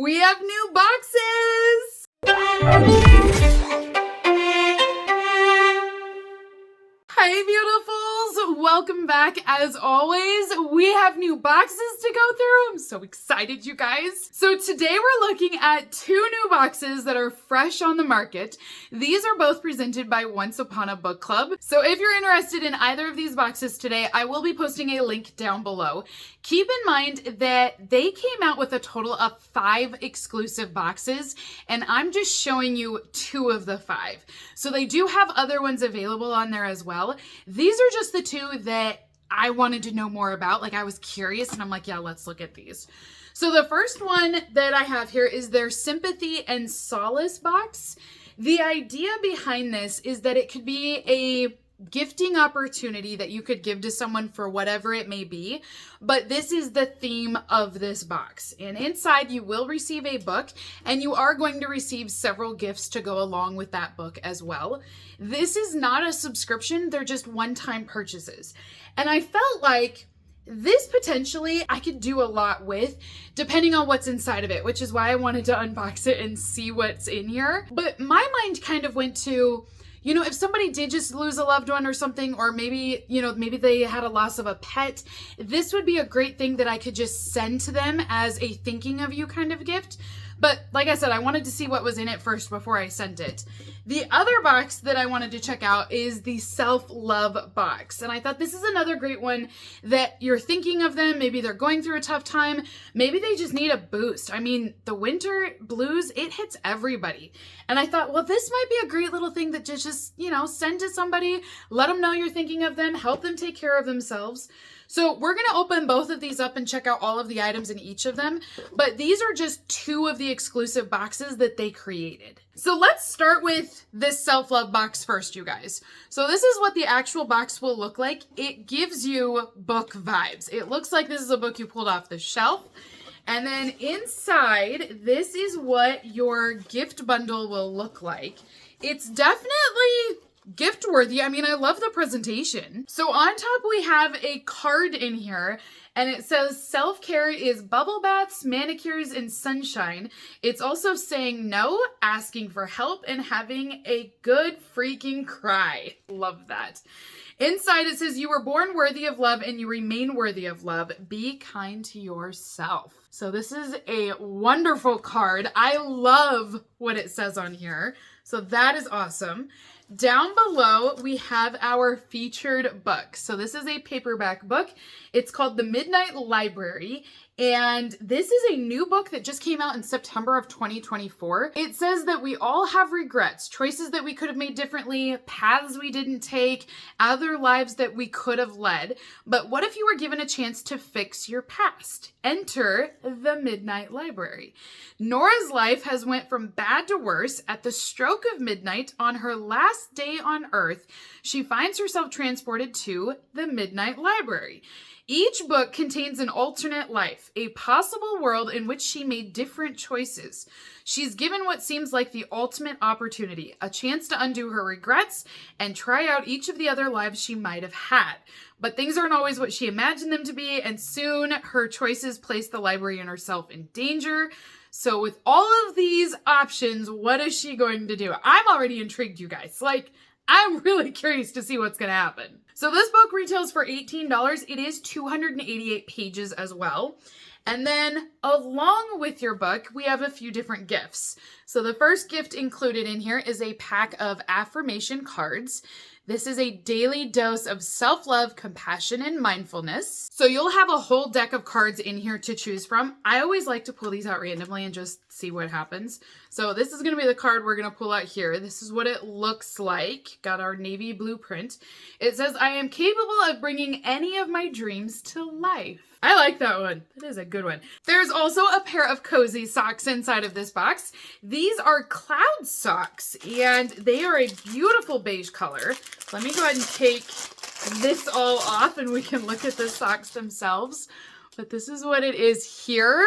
We have new boxes! Hi, beautifuls! Welcome back. As always, we have new boxes to go through. I'm so excited, you guys. So today we're looking at two new boxes that are fresh on the market. These are both presented by Once Upon a Book Club. So if you're interested in either of these boxes today, I will be posting a link down below. Keep in mind that they came out with a total of 5 exclusive boxes, and I'm just showing you 2 of the 5. So they do have other ones available on there as well. These are just the 2 that I wanted to know more about. Like, I was curious and I'm like, yeah, let's look at these. So the first one that I have here is their Sympathy and Solace box. The idea behind this is that it could be a gifting opportunity that you could give to someone for whatever it may be, but this is the theme of this box. And inside you will receive a book, and you are going to receive several gifts to go along with that book as well. This is not a subscription, they're just one-time purchases. And I felt like this potentially I could do a lot with, depending on what's inside of it, which is why I wanted to unbox it and see what's in here. But my mind kind of went to, you know, if somebody did just lose a loved one or something, or maybe, you know, maybe they had a loss of a pet, this would be a great thing that I could just send to them as a thinking of you kind of gift. But like I said, I wanted to see what was in it first before I sent it. The other box that I wanted to check out is the self-love box. And I thought this is another great one that you're thinking of them. Maybe they're going through a tough time. Maybe they just need a boost. I mean, the winter blues, it hits everybody. And I thought, well, this might be a great little thing that just, you know, send to somebody, let them know you're thinking of them, help them take care of themselves. So we're going to open both of these up and check out all of the items in each of them. But these are just 2 of the exclusive boxes that they created. So let's start with this self-love box first, you guys. So this is what the actual box will look like. It gives you book vibes. It looks like this is a book you pulled off the shelf. And then inside, this is what your gift bundle will look like. It's definitely gift worthy. I mean, I love the presentation. So on top we have a card in here, and it says self-care is bubble baths, manicures, and sunshine. It's also saying no, asking for help, and having a good freaking cry. Love that. Inside it says, you were born worthy of love and you remain worthy of love. Be kind to yourself. So this is a wonderful card. I love what it says on here. So that is awesome. Down below, we have our featured book. So this is a paperback book. It's called The Midnight Library. And this is a new book that just came out in September of 2024. It says that we all have regrets, choices that we could have made differently, paths we didn't take, other lives that we could have led. But what if you were given a chance to fix your past? Enter the Midnight Library. Nora's life has went from bad to worse. At the stroke of midnight on her last day on Earth, she finds herself transported to the Midnight Library. Each book contains an alternate life, a possible world in which she made different choices. She's given what seems like the ultimate opportunity, a chance to undo her regrets and try out each of the other lives she might have had. But things aren't always what she imagined them to be, and soon her choices place the library and herself in danger. So with all of these options, what is she going to do? I'm already intrigued, you guys. Like, I'm really curious to see what's going to happen. So this book retails for $18. It is 288 pages as well. And then along with your book, we have a few different gifts. So the first gift included in here is a pack of affirmation cards. This is a daily dose of self-love, compassion, and mindfulness. So you'll have a whole deck of cards in here to choose from. I always like to pull these out randomly and just see what happens. So this is going to be the card we're going to pull out here. This is what it looks like. Got our navy blue print. It says, I am capable of bringing any of my dreams to life. I like that one. That is a good one. There's also a pair of cozy socks inside of this box. These are cloud socks, and they are a beautiful beige color. Let me go ahead and take this all off and we can look at the socks themselves. But this is what it is here.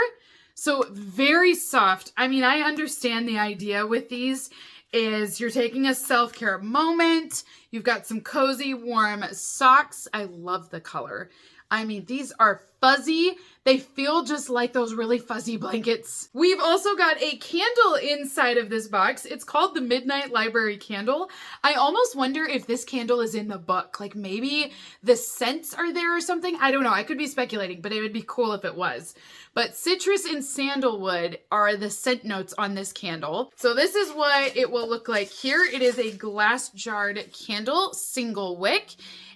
So very soft. I mean, I understand the idea with these is you're taking a self-care moment. You've got some cozy, warm socks. I love the color. I mean, these are fuzzy. They feel just like those really fuzzy blankets. We've also got a candle inside of this box. It's called the Midnight Library Candle. I almost wonder if this candle is in the book. Like maybe the scents are there or something. I don't know. I could be speculating, but it would be cool if it was. But citrus and sandalwood are the scent notes on this candle. So this is what it will look like here. It is a glass jarred candle, single wick.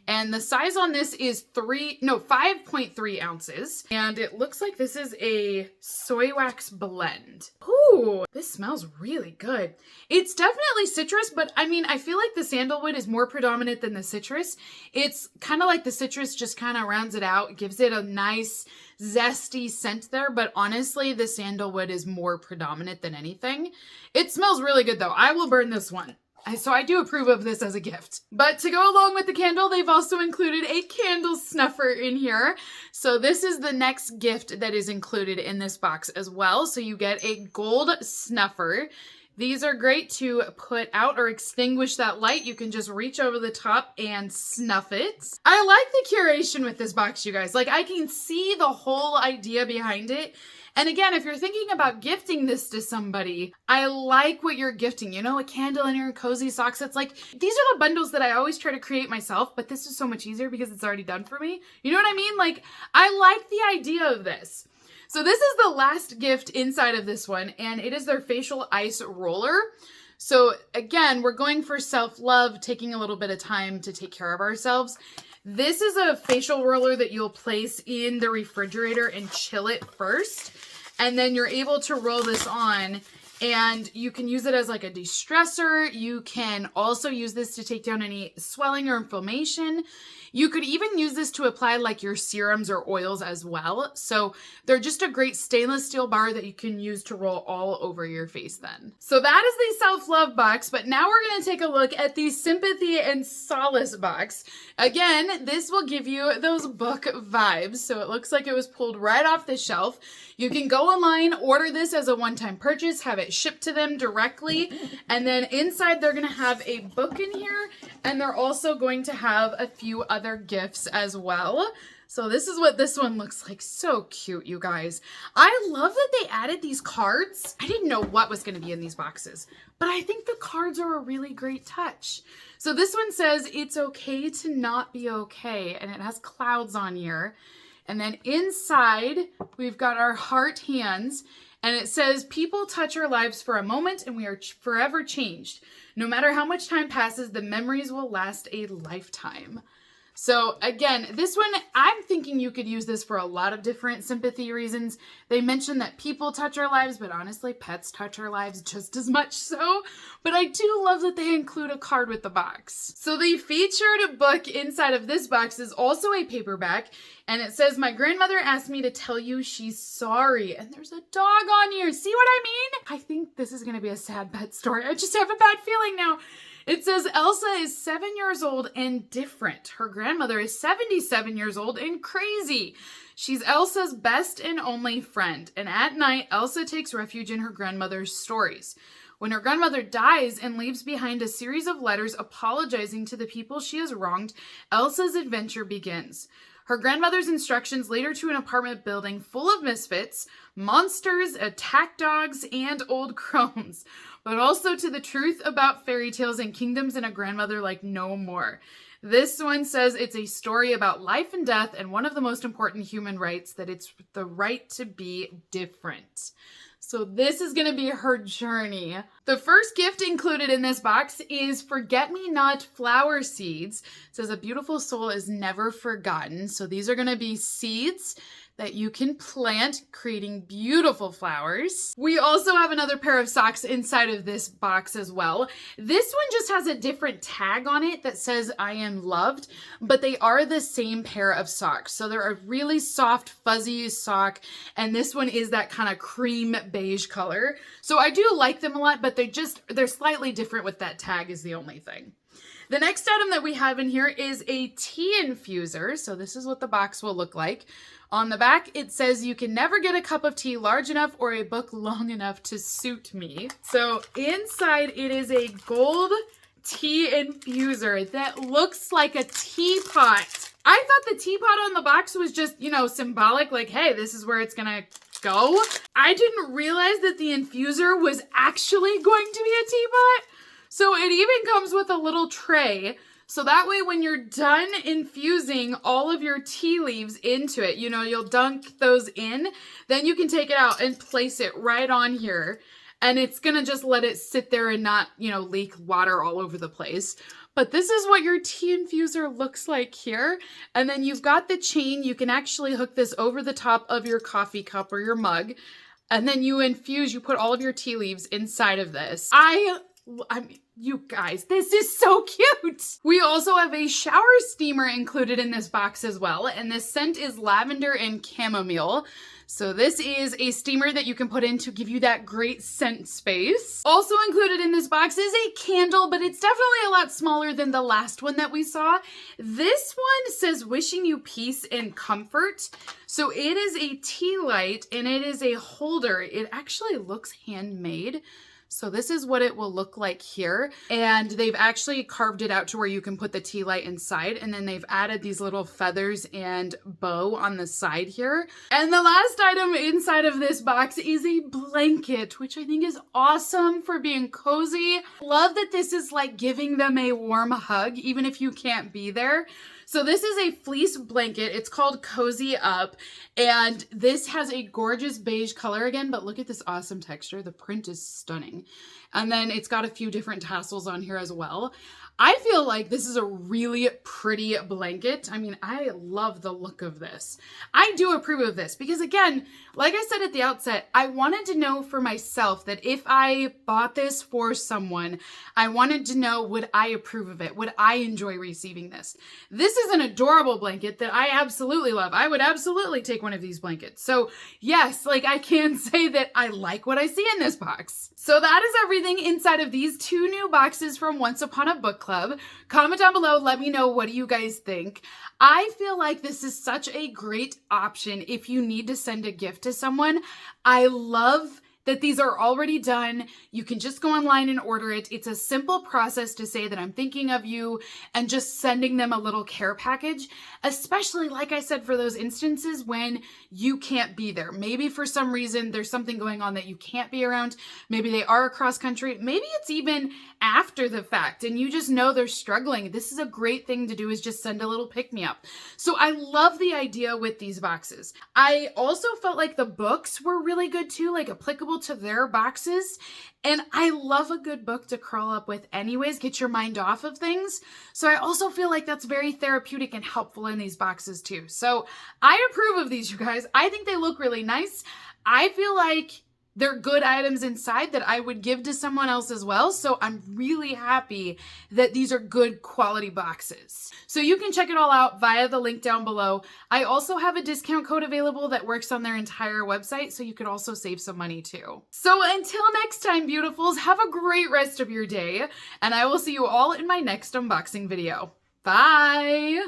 And the size on this is 5.3 ounces. And it looks like this is a soy wax blend. Ooh, this smells really good. It's definitely citrus, but I mean, I feel like the sandalwood is more predominant than the citrus. It's kind of like the citrus just kind of rounds it out, gives it a nice zesty scent there. But honestly, the sandalwood is more predominant than anything. It smells really good though. I will burn this one. So I do approve of this as a gift. But to go along with the candle, they've also included a candle snuffer in here. So this is the next gift that is included in this box as well. So you get a gold snuffer. These are great to put out or extinguish that light. You can just reach over the top and snuff it. I like the curation with this box, you guys. Like I can see the whole idea behind it. And again, if you're thinking about gifting this to somebody, I like what you're gifting. You know, a candle and your cozy socks. It's like, these are the bundles that I always try to create myself, but this is so much easier because it's already done for me. You know what I mean? Like, I like the idea of this. So this is the last gift inside of this one, and it is their facial ice roller. So again, we're going for self-love, taking a little bit of time to take care of ourselves. This is a facial roller that you'll place in the refrigerator and chill it first. And then you're able to roll this on and you can use it as like a de-stressor. You can also use this to take down any swelling or inflammation. You could even use this to apply like your serums or oils as well. So they're just a great stainless steel bar that you can use to roll all over your face then. So that is the self-love box, but now we're gonna take a look at the sympathy and solace box. Again, this will give you those book vibes. So it looks like it was pulled right off the shelf. You can go online, order this as a one-time purchase, have it shipped to them directly. And then inside they're gonna have a book in here, and they're also going to have a few other gifts as well. So this is what this one looks like. So cute, you guys. I love that they added these cards. I didn't know what was going to be in these boxes, but I think the cards are a really great touch. So this one says, it's okay to not be okay. And it has clouds on here. And then inside, we've got our heart hands. And it says, people touch our lives for a moment and we are forever changed. No matter how much time passes, the memories will last a lifetime. So again, this one, I'm thinking you could use this for a lot of different sympathy reasons. They mentioned that people touch our lives, but honestly, pets touch our lives just as much so. But I do love that they include a card with the box. So the featured book inside of this box is also a paperback. And it says, my grandmother asked me to tell you she's sorry. And there's a dog on here. See what I mean? I think this is going to be a sad pet story. I just have a bad feeling now. It says Elsa is 7 years old and different. Her grandmother is 77 years old and crazy. She's Elsa's best and only friend. And at night, Elsa takes refuge in her grandmother's stories. When her grandmother dies and leaves behind a series of letters apologizing to the people she has wronged, Elsa's adventure begins. Her grandmother's instructions lead her to an apartment building full of misfits, monsters, attack dogs, and old crones, but also to the truth about fairy tales and kingdoms and a grandmother like no more. This one says it's a story about life and death and one of the most important human rights, that it's the right to be different. So this is going to be her journey. The first gift included in this box is Forget-Me-Not flower seeds. It says a beautiful soul is never forgotten. So these are going to be seeds that you can plant, creating beautiful flowers. We also have another pair of socks inside of this box as well. This one just has a different tag on it that says I am loved, but they are the same pair of socks. So they're a really soft, fuzzy sock, and this one is that kind of cream beige color. So I do like them a lot, but they're slightly different with that tag is the only thing. The next item that we have in here is a tea infuser. So this is what the box will look like. On the back, it says you can never get a cup of tea large enough or a book long enough to suit me. So inside it is a gold tea infuser that looks like a teapot. I thought the teapot on the box was just, you know, symbolic, like, hey, this is where it's gonna go. I didn't realize that the infuser was actually going to be a teapot. So it even comes with a little tray. So that way when you're done infusing all of your tea leaves into it, you know, you'll dunk those in, then you can take it out and place it right on here. And it's gonna just let it sit there and not, you know, leak water all over the place. But this is what your tea infuser looks like here. And then you've got the chain. You can actually hook this over the top of your coffee cup or your mug. And then you infuse, you put all of your tea leaves inside of this. I mean, you guys, this is so cute. We also have a shower steamer included in this box as well. And this scent is lavender and chamomile. So this is a steamer that you can put in to give you that great scent space. Also included in this box is a candle, but it's definitely a lot smaller than the last one that we saw. This one says wishing you peace and comfort. So it is a tea light and it is a holder. It actually looks handmade. So this is what it will look like here. And they've actually carved it out to where you can put the tea light inside. And then they've added these little feathers and bow on the side here. And the last item inside of this box is a blanket, which I think is awesome for being cozy. Love that this is like giving them a warm hug, even if you can't be there. So this is a fleece blanket. It's called Cozy Up. And this has a gorgeous beige color again, but look at this awesome texture. The print is stunning. And then it's got a few different tassels on here as well. I feel like this is a really pretty blanket. I mean, I love the look of this. I do approve of this because again, like I said at the outset, I wanted to know for myself that if I bought this for someone, I wanted to know, would I approve of it? Would I enjoy receiving this? This is an adorable blanket that I absolutely love. I would absolutely take one of these blankets. So yes, like I can say that I like what I see in this box. So that is everything inside of these two new boxes from Once Upon a Book Club. Comment down below, let me know, what do you guys think? I feel like this is such a great option if you need to send a gift to someone. I love that these are already done. You can just go online and order it. It's a simple process to say that I'm thinking of you and just sending them a little care package, especially like I said, for those instances when you can't be there. Maybe for some reason there's something going on that you can't be around. Maybe they are across country. Maybe it's even after the fact and you just know they're struggling. This is a great thing to do, is just send a little pick-me-up. So I love the idea with these boxes. I also felt like the books were really good too, like applicable to their boxes. And I love a good book to curl up with anyways, get your mind off of things. So I also feel like that's very therapeutic and helpful in these boxes too. So I approve of these, you guys. I think they look really nice. I feel like they're good items inside that I would give to someone else as well. So I'm really happy that these are good quality boxes. So you can check it all out via the link down below. I also have a discount code available that works on their entire website, so you could also save some money too. So until next time, beautifuls, have a great rest of your day, and I will see you all in my next unboxing video. Bye!